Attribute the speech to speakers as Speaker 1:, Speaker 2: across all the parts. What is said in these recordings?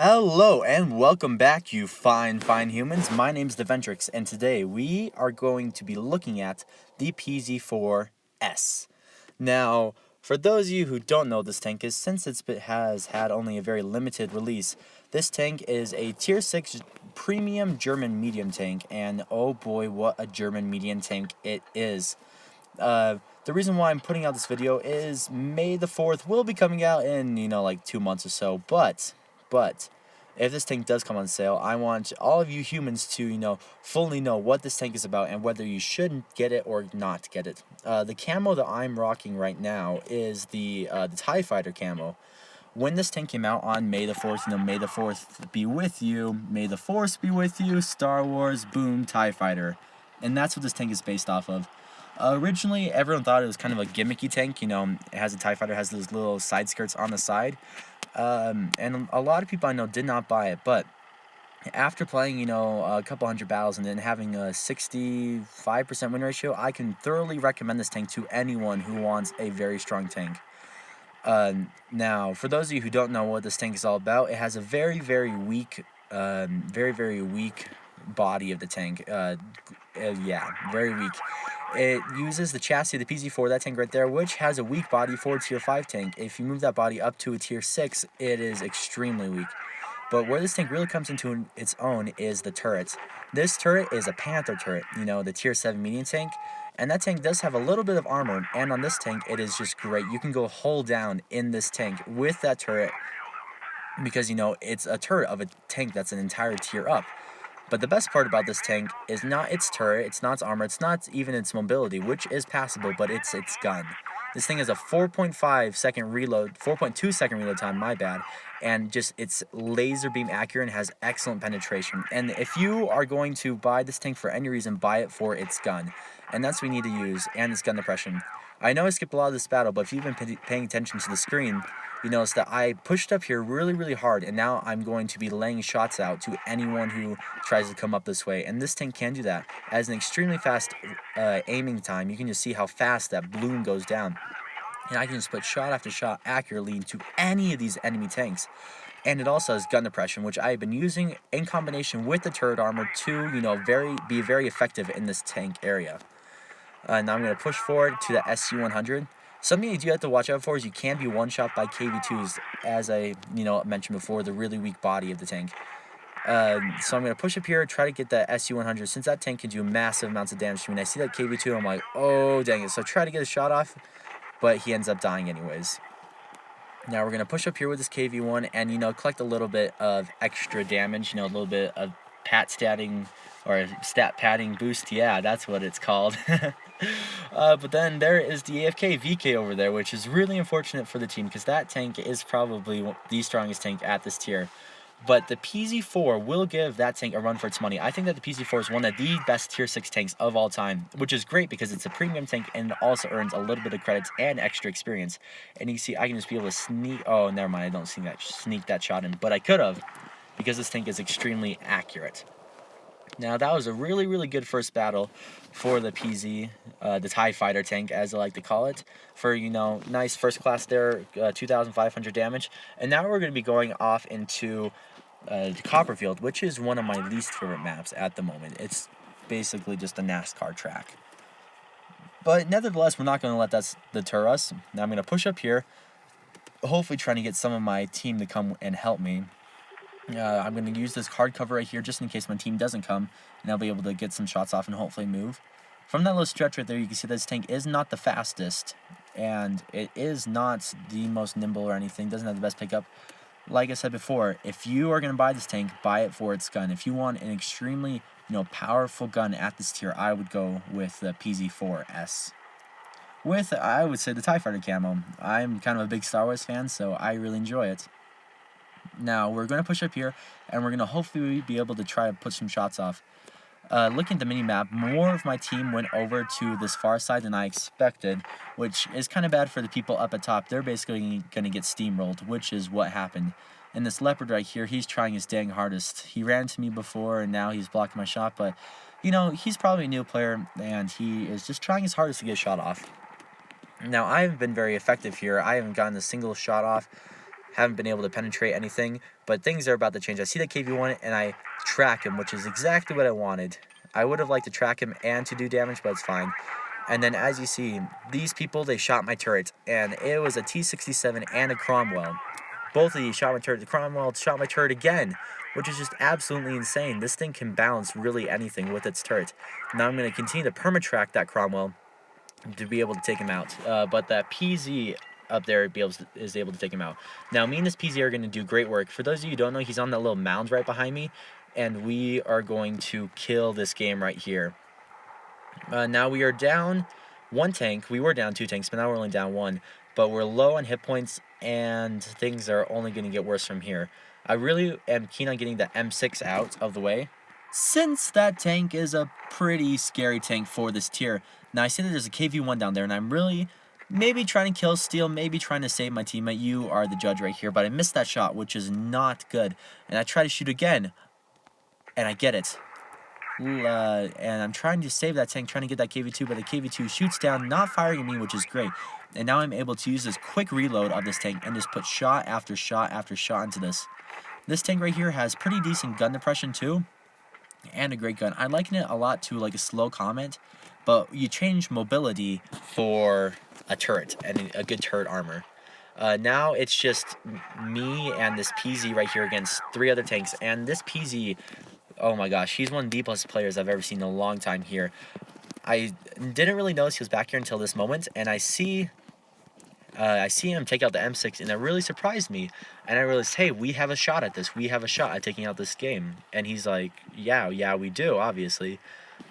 Speaker 1: Hello and welcome back, you fine humans. My name's Dventrix, and today we are going to be looking at the PZ-4S. Now, for those of you who don't know what this tank is, since it has had only a very limited release, this tank is a Tier 6 premium German medium tank, and oh boy, what a German medium tank it is. The reason why I'm putting out this video is May the 4th will be coming out in, like 2 months or so, but if this tank does come on sale, I want all of you humans to, fully know what this tank is about and whether you should get it or not get it. The camo that I'm rocking right now is the TIE Fighter camo. When this tank came out on May the 4th, May the 4th be with you, May the Force be with you, Star Wars, boom, TIE Fighter. And that's what this tank is based off of. Originally, everyone thought it was kind of a gimmicky tank. It has a TIE Fighter, has those little side skirts on the side. And a lot of people I know did not buy it, but after playing, a couple hundred battles and then having a 65% win ratio, I can thoroughly recommend this tank to anyone who wants a very strong tank. Now, for those of you who don't know what this tank is all about, it has a very weak body of the tank. Yeah, very weak. It uses the chassis of the PZ-4, that tank right there, which has a weak body for a Tier 5 tank. If you move that body up to a Tier 6, it is extremely weak. But where this tank really comes into its own is the turrets. This turret is a Panther turret, the Tier 7 medium tank. And that tank does have a little bit of armor, and on this tank, it is just great. You can go hull down in this tank with that turret because, it's a turret of a tank that's an entire tier up. But the best part about this tank is not its turret, it's not its armor, it's not even its mobility, which is passable, but it's its gun. This thing has a 4.5 second reload, 4.2 second reload time, my bad, and just it's laser beam accurate and has excellent penetration. And if you are going to buy this tank for any reason, buy it for its gun. And that's what we need to use, and its gun depression. I know I skipped a lot of this battle, but if you've been paying attention to the screen, you notice that I pushed up here really hard, and now I'm going to be laying shots out to anyone who tries to come up this way. And this tank can do that. As an extremely fast aiming time, you can just see how fast that bloom goes down. And I can just put shot after shot accurately into any of these enemy tanks. And it also has gun depression, which I have been using in combination with the turret armor to, be very effective in this tank area. Now I'm going to push forward to the SU-100. Something you do have to watch out for is you can be one-shot by KV-2s, as I mentioned before, the really weak body of the tank. So I'm going to push up here, try to get the SU-100, since that tank can do massive amounts of damage to me. And I see that KV-2, I'm like, oh, dang it. So try to get a shot off, but he ends up dying anyways. Now we're going to push up here with this KV-1 and, collect a little bit of extra damage, a little bit of stat padding boost. Yeah, that's what it's called. But then there is the AFK VK over there, which is really unfortunate for the team because that tank is probably the strongest tank at this tier. But the PZ-4 will give that tank a run for its money. I think that the PZ-4 is one of the best Tier 6 tanks of all time, which is great because it's a premium tank and it also earns a little bit of credits and extra experience. And you see, I can just be able to sneak... Oh, never mind, I don't sneak that shot in. But I could have, because this tank is extremely accurate. Now, that was a really good first battle for the PZ, the TIE Fighter tank, as I like to call it, for, nice first class there, 2,500 damage. And now we're going to be going off into the Copperfield, which is one of my least favorite maps at the moment. It's basically just a NASCAR track. But nevertheless, we're not going to let that deter us. Now I'm going to push up here, hopefully trying to get some of my team to come and help me. I'm going to use this hard cover right here just in case my team doesn't come, and I'll be able to get some shots off and hopefully move. From that little stretch right there, you can see this tank is not the fastest, and it is not the most nimble or anything, doesn't have the best pickup. Like I said before, if you are going to buy this tank, buy it for its gun. If you want an extremely, powerful gun at this tier, I would go with the PZ-4S. With, I would say, the TIE Fighter camo. I'm kind of a big Star Wars fan, so I really enjoy it. Now, we're going to push up here, and we're going to hopefully be able to try to put some shots off. Looking at the mini-map, more of my team went over to this far side than I expected, which is kind of bad for the people up at top. They're basically going to get steamrolled, which is what happened. And this leopard right here, he's trying his dang hardest. He ran to me before, and now he's blocking my shot, but, he's probably a new player, and he is just trying his hardest to get a shot off. Now, I haven't been very effective here. I haven't gotten a single shot off. Haven't been able to penetrate anything, but things are about to change. I see the KV-1 and I track him, which is exactly what I wanted. I would have liked to track him and to do damage, but it's fine. And then as you see, these people, they shot my turret, and it was a T-67 and a Cromwell. Both of these shot my turret. The Cromwell shot my turret again, which is just absolutely insane. This thing can balance really anything with its turret. Now I'm going to continue to permatrack that Cromwell to be able to take him out. But that PZ up there is able to take him out. Now, me and this PZ are going to do great work. For those of you who don't know, he's on that little mound right behind me, and we are going to kill this game right here. Now we are down 1 tank. We were down 2 tanks, but now we're only down 1. But we're low on hit points, and things are only going to get worse from here. I really am keen on getting the M6 out of the way, since that tank is a pretty scary tank for this tier. Now I see that there's a KV-1 down there, and I'm really maybe trying to kill steal, maybe trying to save my teammate. You are the judge right here, but I missed that shot, which is not good. And I try to shoot again, and I get it. And I'm trying to save that tank, trying to get that KV-2, but the KV-2 shoots down, not firing at me, which is great. And now I'm able to use this quick reload of this tank and just put shot after shot after shot into this. This tank right here has pretty decent gun depression too, and a great gun. I liken it a lot to like a slow comment, but you change mobility for a turret and a good turret armor. Now it's just me and this PZ right here against 3 other tanks, and this PZ, oh my gosh, he's one of the plus players I've ever seen in a long time here. I didn't really notice he was back here until this moment, and I see him take out the M6, and it really surprised me. And I realized, hey, we have a shot at this. We have a shot at taking out this game. And he's like, yeah, we do, obviously.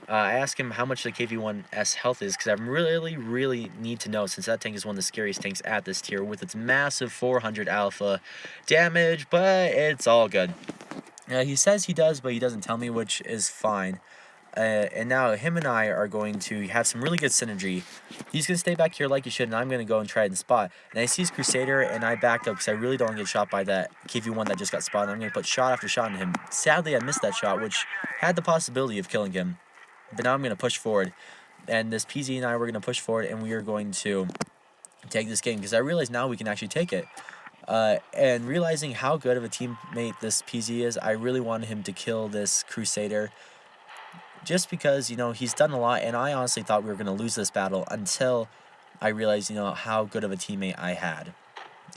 Speaker 1: I asked him how much the KV-1's health is, because I really need to know, since that tank is one of the scariest tanks at this tier with its massive 400 alpha damage, but it's all good. He says he does, but he doesn't tell me, which is fine. And now him and I are going to have some really good synergy. He's going to stay back here like he should, and I'm going to go and try and spot. And I see his Crusader, and I backed up because I really don't want to get shot by that KV-1 that just got spotted. I'm going to put shot after shot on him. Sadly, I missed that shot, which had the possibility of killing him. But now I'm going to push forward. And this PZ and I, we're going to push forward, and we are going to take this game, because I realize now we can actually take it. And realizing how good of a teammate this PZ is, I really wanted him to kill this Crusader. Just because, you know, he's done a lot, and I honestly thought we were going to lose this battle until I realized, you know, how good of a teammate I had.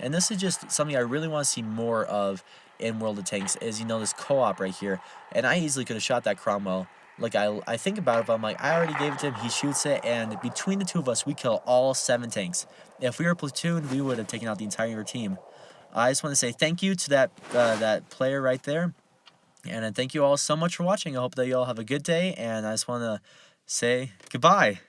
Speaker 1: And this is just something I really want to see more of in World of Tanks, is, you know, this co-op right here. And I easily could have shot that Cromwell. Like, I think about it, but I'm like, I already gave it to him, he shoots it, and between the 2 of us, we kill all 7 tanks. If we were platoon, we would have taken out the entire team. I just want to say thank you to that player right there. And thank you all so much for watching. I hope that you all have a good day, and I just want to say goodbye.